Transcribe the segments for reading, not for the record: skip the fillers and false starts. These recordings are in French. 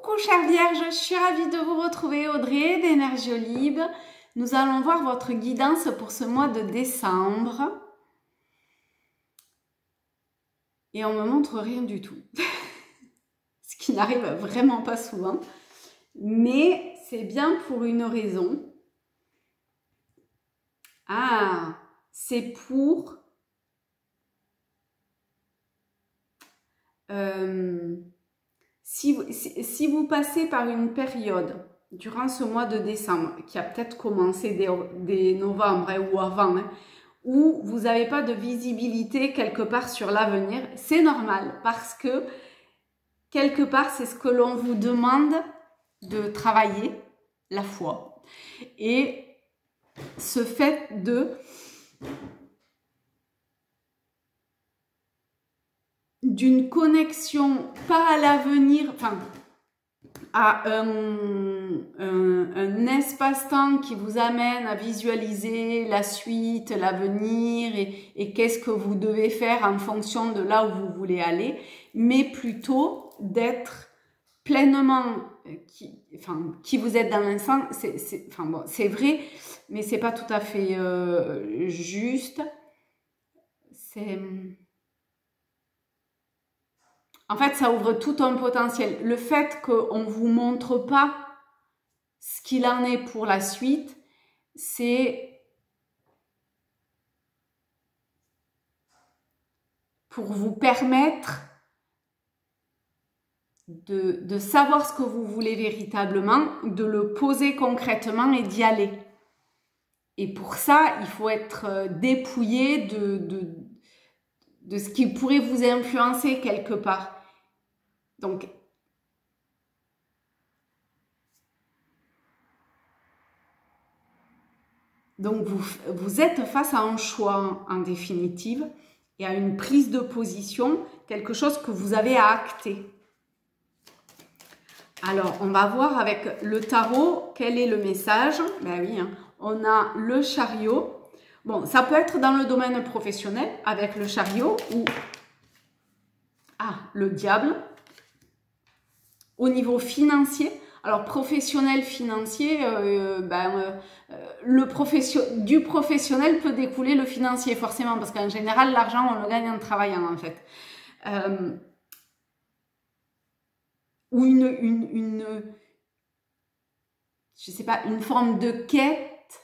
Coucou chère Vierge, je suis ravie de vous retrouver, Audrey d'Énergie Olive. Nous allons voir votre guidance pour ce mois de décembre. Et on me montre rien du tout. Ce qui n'arrive vraiment pas souvent. Mais c'est bien pour une raison. Ah, c'est pour... Si vous passez par une période durant ce mois de décembre, qui a peut-être commencé dès novembre ou avant, où vous n'avez pas de visibilité quelque part sur l'avenir, c'est normal parce que quelque part c'est ce que l'on vous demande de travailler, la foi. Et ce fait d'une connexion, pas à l'avenir, enfin, à un espace-temps qui vous amène à visualiser la suite, l'avenir et qu'est-ce que vous devez faire en fonction de là où vous voulez aller, mais plutôt d'être pleinement qui vous êtes dans l'instant. C'est vrai, mais c'est pas tout à fait juste. En fait, ça ouvre tout un potentiel. Le fait qu'on ne vous montre pas ce qu'il en est pour la suite, c'est pour vous permettre de savoir ce que vous voulez véritablement, de le poser concrètement et d'y aller. Et pour ça, il faut être dépouillé de ce qui pourrait vous influencer quelque part. Donc, vous êtes face à un choix en définitive et à une prise de position, quelque chose que vous avez à acter. Alors, on va voir avec le tarot quel est le message. Ben oui, hein, on a le chariot. Bon, ça peut être dans le domaine professionnel avec le chariot ou le diable. Au niveau financier, alors professionnel, financier, du professionnel peut découler le financier forcément, parce qu'en général, l'argent, on le gagne en travaillant en fait. Ou je sais pas, une forme de quête.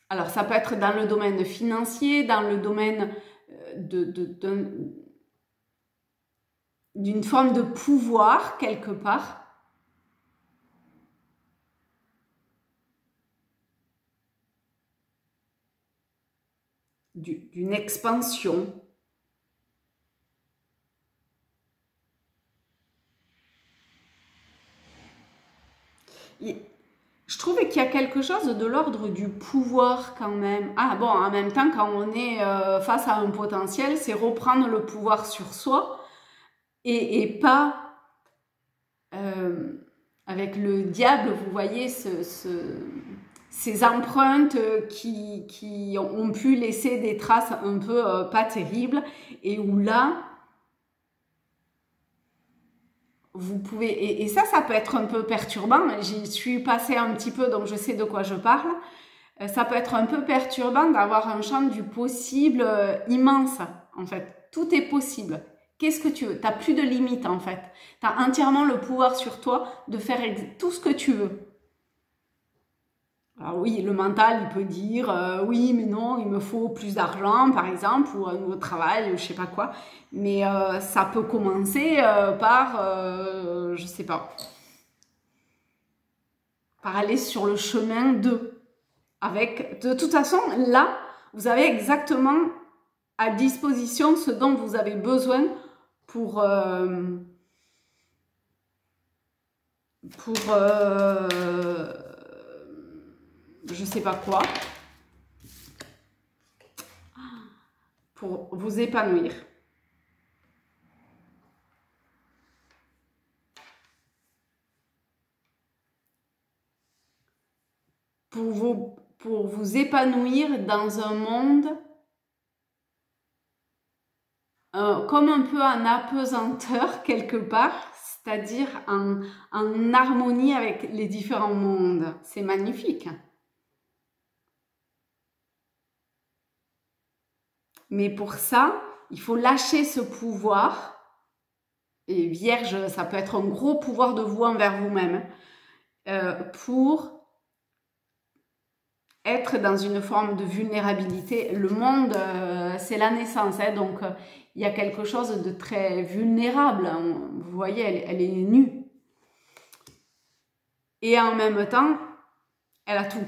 Alors ça peut être dans le domaine financier, dans le domaine d'une forme de pouvoir quelque part. D'une expansion. Je trouve qu'il y a quelque chose de l'ordre du pouvoir quand même. Ah bon, en même temps, quand on est face à un potentiel, c'est reprendre le pouvoir sur soi et pas avec le diable, vous voyez, ces empreintes qui ont pu laisser des traces un peu pas terribles et où là, vous pouvez, et ça peut être un peu perturbant. J'y suis passée un petit peu, donc je sais de quoi je parle. Ça peut être un peu perturbant d'avoir un champ du possible immense, en fait. Tout est possible. Qu'est-ce que tu veux? Tu n'as plus de limites, en fait. Tu as entièrement le pouvoir sur toi de faire tout ce que tu veux. Alors oui, le mental, il peut dire oui, mais non, il me faut plus d'argent, par exemple, ou un nouveau travail, ou je sais pas quoi. Mais ça peut commencer par, je sais pas, par aller sur le chemin de toute façon, là, vous avez exactement à disposition ce dont vous avez besoin pour je sais pas quoi, pour vous épanouir. Pour vous épanouir dans un monde comme un peu en apesanteur quelque part, c'est-à-dire en harmonie avec les différents mondes. C'est magnifique. Mais pour ça, il faut lâcher ce pouvoir. Et Vierge, ça peut être un gros pouvoir de vous envers vous-même. Pour être dans une forme de vulnérabilité. Le monde, c'est la naissance, hein, donc il y a quelque chose de très vulnérable. Vous voyez, elle est nue. Et en même temps, elle a tout.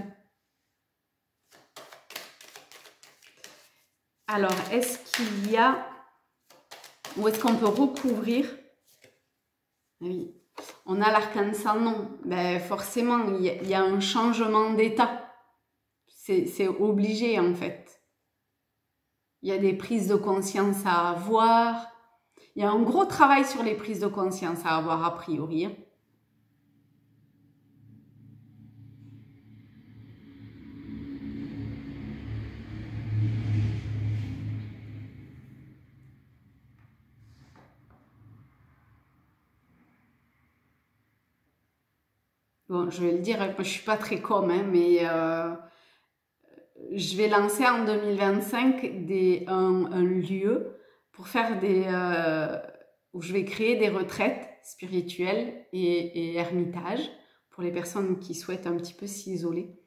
Alors, est-ce qu'il y a... Ou est-ce qu'on peut recouvrir? Oui. On a l'arcane sans nom. Ben, forcément, il y a un changement d'état. C'est obligé, en fait. Il y a des prises de conscience à avoir. Il y a un gros travail sur les prises de conscience à avoir, a priori. Bon, je vais le dire, je ne suis pas très com, hein, mais je vais lancer en 2025 un lieu pour faire où je vais créer des retraites spirituelles et ermitages pour les personnes qui souhaitent un petit peu s'isoler.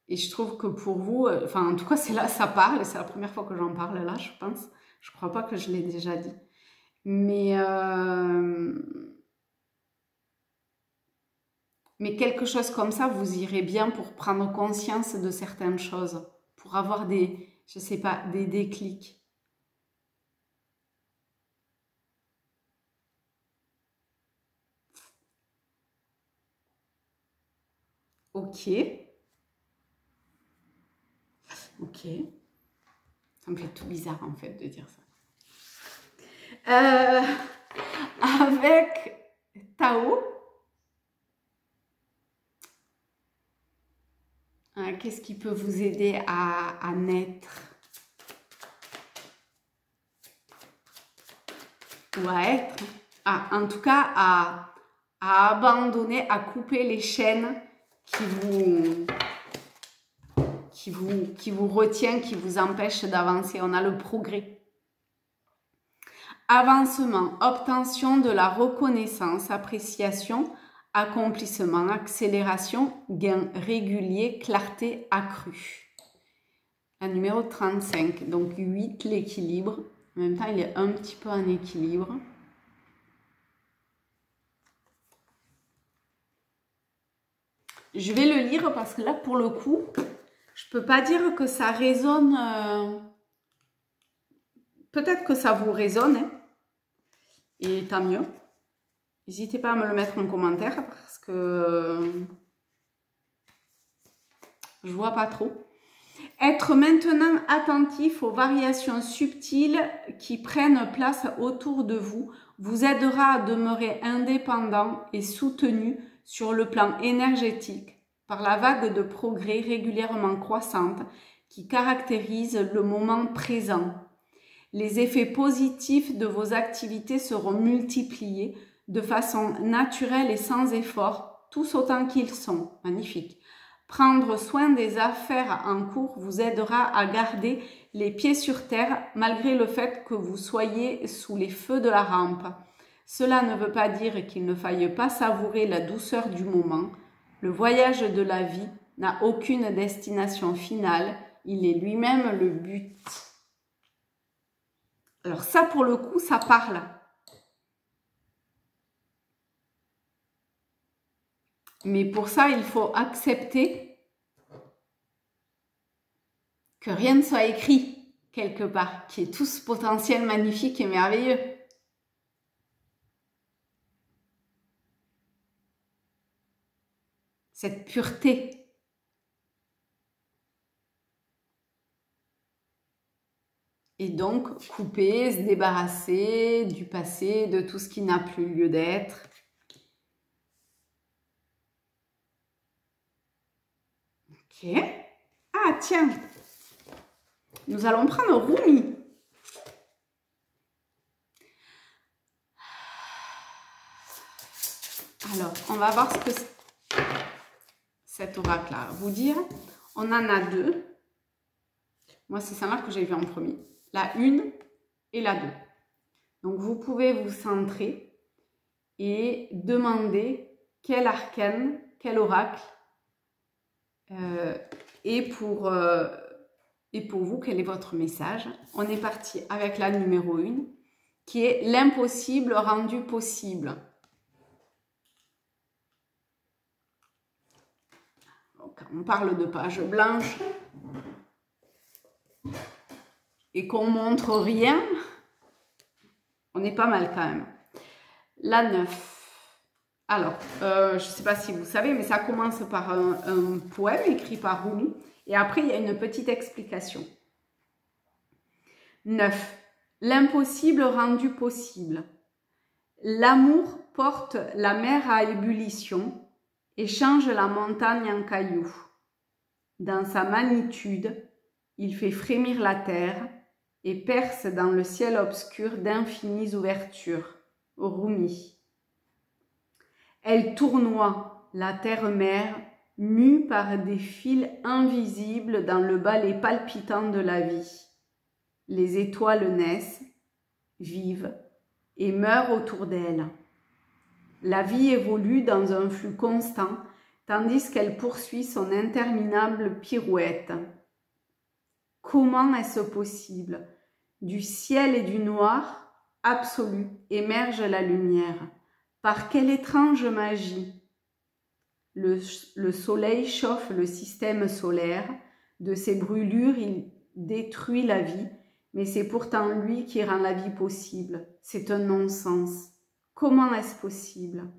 Et je trouve que pour vous, enfin en tout cas c'est là ça parle, c'est la première fois que j'en parle là, je pense. Je crois pas que je l'ai déjà dit. Mais quelque chose comme ça, vous irez bien pour prendre conscience de certaines choses, pour avoir des, je sais pas, des déclics. Ok. Ok. Ça me fait tout bizarre en fait de dire ça. Avec Tao. Qu'est-ce qui peut vous aider à naître? Ou à être? En tout cas, à abandonner, à couper les chaînes qui vous retient, qui vous empêchent d'avancer. On a le progrès. Avancement, obtention de la reconnaissance, appréciation, accomplissement, accélération, gain régulier, clarté accrue. La numéro 35, donc 8, l'équilibre. En même temps, il est un petit peu en équilibre. Je vais le lire parce que là, pour le coup, je peux pas dire que ça résonne. Peut-être que ça vous résonne. Hein, et tant mieux. N'hésitez pas à me le mettre en commentaire parce que je vois pas trop. Être maintenant attentif aux variations subtiles qui prennent place autour de vous vous aidera à demeurer indépendant et soutenu sur le plan énergétique par la vague de progrès régulièrement croissante qui caractérise le moment présent. Les effets positifs de vos activités seront multipliés de façon naturelle et sans effort, tous autant qu'ils sont. Magnifique. Prendre soin des affaires en cours vous aidera à garder les pieds sur terre malgré le fait que vous soyez sous les feux de la rampe. Cela ne veut pas dire qu'il ne faille pas savourer la douceur du moment. Le voyage de la vie n'a aucune destination finale, il est lui-même le but. Alors ça, pour le coup, ça parle. Mais pour ça, il faut accepter que rien ne soit écrit quelque part, qu'il y ait tout ce potentiel magnifique et merveilleux. Cette pureté. Et donc, couper, se débarrasser du passé, de tout ce qui n'a plus lieu d'être. Ok. Ah, tiens. Nous allons prendre Rumi. Alors, on va voir ce que cet oracle-là vous dire. On en a deux. Moi, c'est celle-là que j'ai vue en premier. La 1 et la 2. Donc, vous pouvez vous centrer et demander quel arcane, quel oracle et pour vous, quel est votre message. On est parti avec la numéro 1, qui est l'impossible rendu possible. Donc, on parle de page blanche et qu'on montre rien, on est pas mal quand même. La 9. Alors, je ne sais pas si vous savez, mais ça commence par un poème écrit par Rumi. Et après, il y a une petite explication. 9. L'impossible rendu possible. L'amour porte la mer à ébullition et change la montagne en cailloux. Dans sa magnitude, il fait frémir la terre et perce dans le ciel obscur d'infinies ouvertures. Rumi. Elle tournoie la terre-mère, mue par des fils invisibles dans le ballet palpitant de la vie. Les étoiles naissent, vivent et meurent autour d'elle. La vie évolue dans un flux constant, tandis qu'elle poursuit son interminable pirouette. Comment est-ce possible? Du ciel et du noir absolu émerge la lumière. Par quelle étrange magie? Le soleil chauffe le système solaire. De ses brûlures, il détruit la vie, mais c'est pourtant lui qui rend la vie possible. C'est un non-sens. Comment est-ce possible?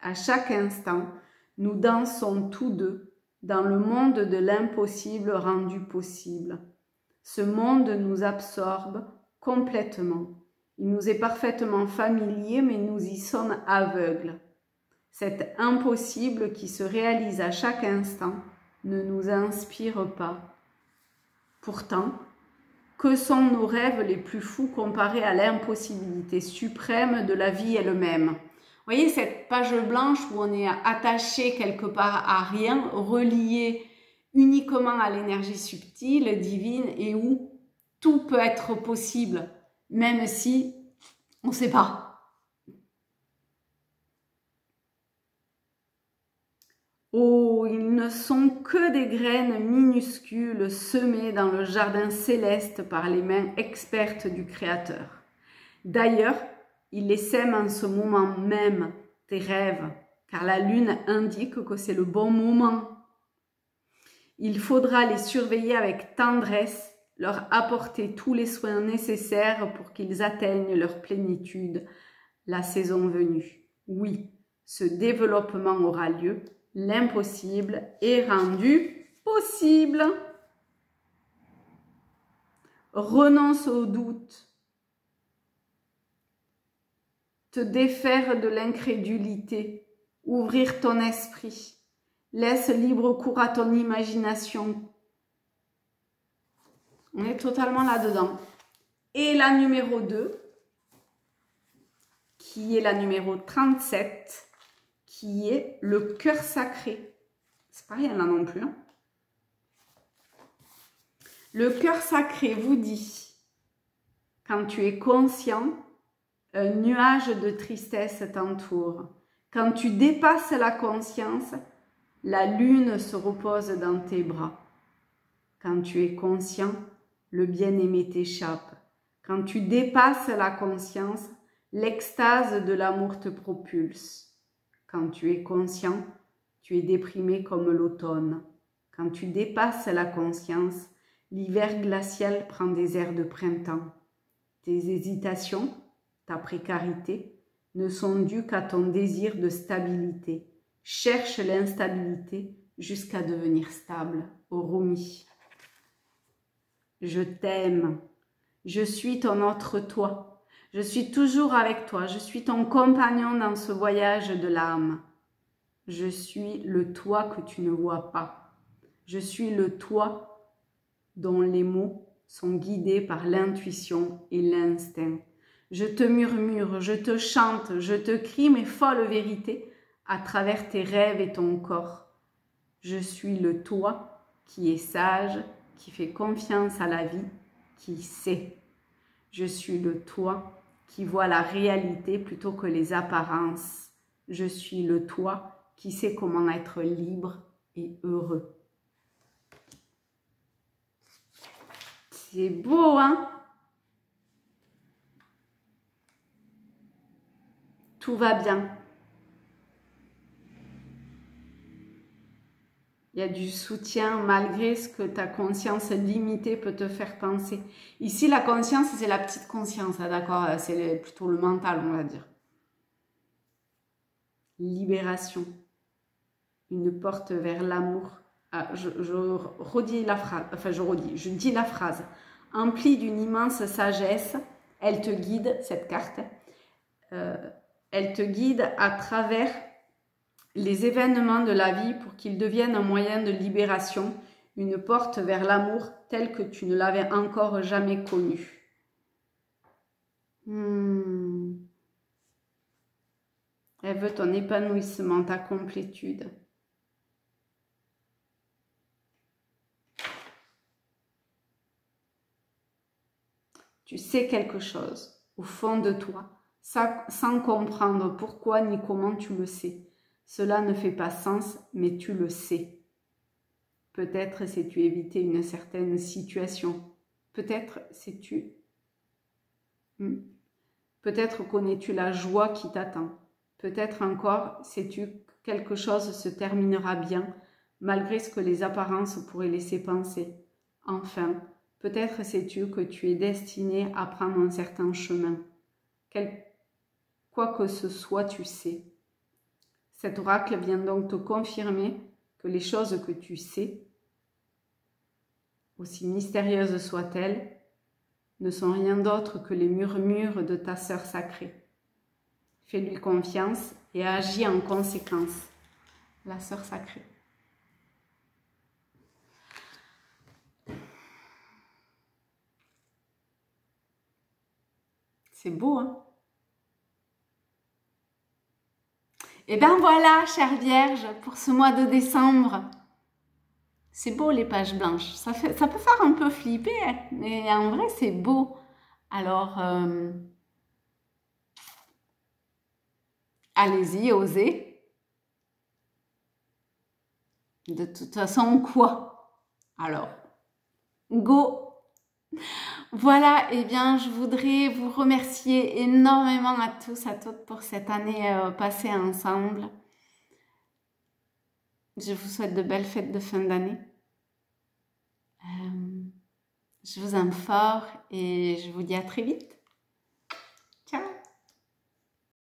À chaque instant, nous dansons tous deux dans le monde de l'impossible rendu possible. Ce monde nous absorbe complètement. Il nous est parfaitement familier, mais nous y sommes aveugles. Cet impossible qui se réalise à chaque instant ne nous inspire pas. Pourtant, que sont nos rêves les plus fous comparés à l'impossibilité suprême de la vie elle-même? Vous voyez cette page blanche où on est attaché quelque part à rien, relié uniquement à l'énergie subtile, divine, et où tout peut être possible, même si on ne sait pas. Oh, ils ne sont que des graines minuscules semées dans le jardin céleste par les mains expertes du Créateur. D'ailleurs, il les sème en ce moment même, tes rêves, car la lune indique que c'est le bon moment. Il faudra les surveiller avec tendresse, leur apporter tous les soins nécessaires pour qu'ils atteignent leur plénitude, la saison venue. Oui, ce développement aura lieu. L'impossible est rendu possible. Renonce au doute. Te défaire de l'incrédulité. Ouvrir ton esprit. Laisse libre cours à ton imagination. On est totalement là-dedans. Et la numéro 2, qui est la numéro 37, qui est le cœur sacré. C'est pas rien là non plus. Hein. Le cœur sacré vous dit, quand tu es conscient, un nuage de tristesse t'entoure. Quand tu dépasses la conscience, la lune se repose dans tes bras. Quand tu es conscient, le bien-aimé t'échappe. Quand tu dépasses la conscience, l'extase de l'amour te propulse. Quand tu es conscient, tu es déprimé comme l'automne. Quand tu dépasses la conscience, l'hiver glacial prend des airs de printemps. Tes hésitations, ta précarité, ne sont dues qu'à ton désir de stabilité. Cherche l'instabilité jusqu'à devenir stable. Rumi. Je t'aime. Je suis ton autre toi. Je suis toujours avec toi. Je suis ton compagnon dans ce voyage de l'âme. Je suis le toi que tu ne vois pas. Je suis le toi dont les mots sont guidés par l'intuition et l'instinct. Je te murmure, je te chante, je te crie mes folles vérités à travers tes rêves et ton corps. Je suis le toi qui est sage, qui fait confiance à la vie, qui sait. Je suis le toi qui voit la réalité plutôt que les apparences. Je suis le toi qui sait comment être libre et heureux. C'est beau, hein? Tout va bien. Il y a du soutien malgré ce que ta conscience limitée peut te faire penser. Ici, la conscience, c'est la petite conscience, hein, d'accord? C'est plutôt le mental, on va dire. Libération. Une porte vers l'amour. Ah, je redis la phrase, enfin je dis la phrase. Emplie d'une immense sagesse, elle te guide, cette carte, elle te guide à travers les événements de la vie pour qu'ils deviennent un moyen de libération, une porte vers l'amour telle que tu ne l'avais encore jamais connue. Elle veut ton épanouissement, ta complétude. Tu sais quelque chose au fond de toi, sans comprendre pourquoi ni comment tu le sais. Cela ne fait pas sens, mais tu le sais. Peut-être sais-tu éviter une certaine situation. Peut-être sais-tu... Peut-être connais-tu la joie qui t'attend. Peut-être encore sais-tu que quelque chose se terminera bien, malgré ce que les apparences pourraient laisser penser. Enfin, peut-être sais-tu que tu es destiné à prendre un certain chemin. Quoi que ce soit, tu sais. Cet oracle vient donc te confirmer que les choses que tu sais, aussi mystérieuses soient-elles, ne sont rien d'autre que les murmures de ta sœur sacrée. Fais-lui confiance et agis en conséquence. La sœur sacrée. C'est beau, hein? Et bien voilà, chère Vierge, pour ce mois de décembre. C'est beau les pages blanches. Ça peut faire un peu flipper, hein, mais en vrai, c'est beau. Alors, allez-y, osez. De toute façon, quoi? Alors, go! Voilà, et bien, je voudrais vous remercier énormément à tous, à toutes pour cette année passée ensemble. Je vous souhaite de belles fêtes de fin d'année. Je vous aime fort et je vous dis à très vite.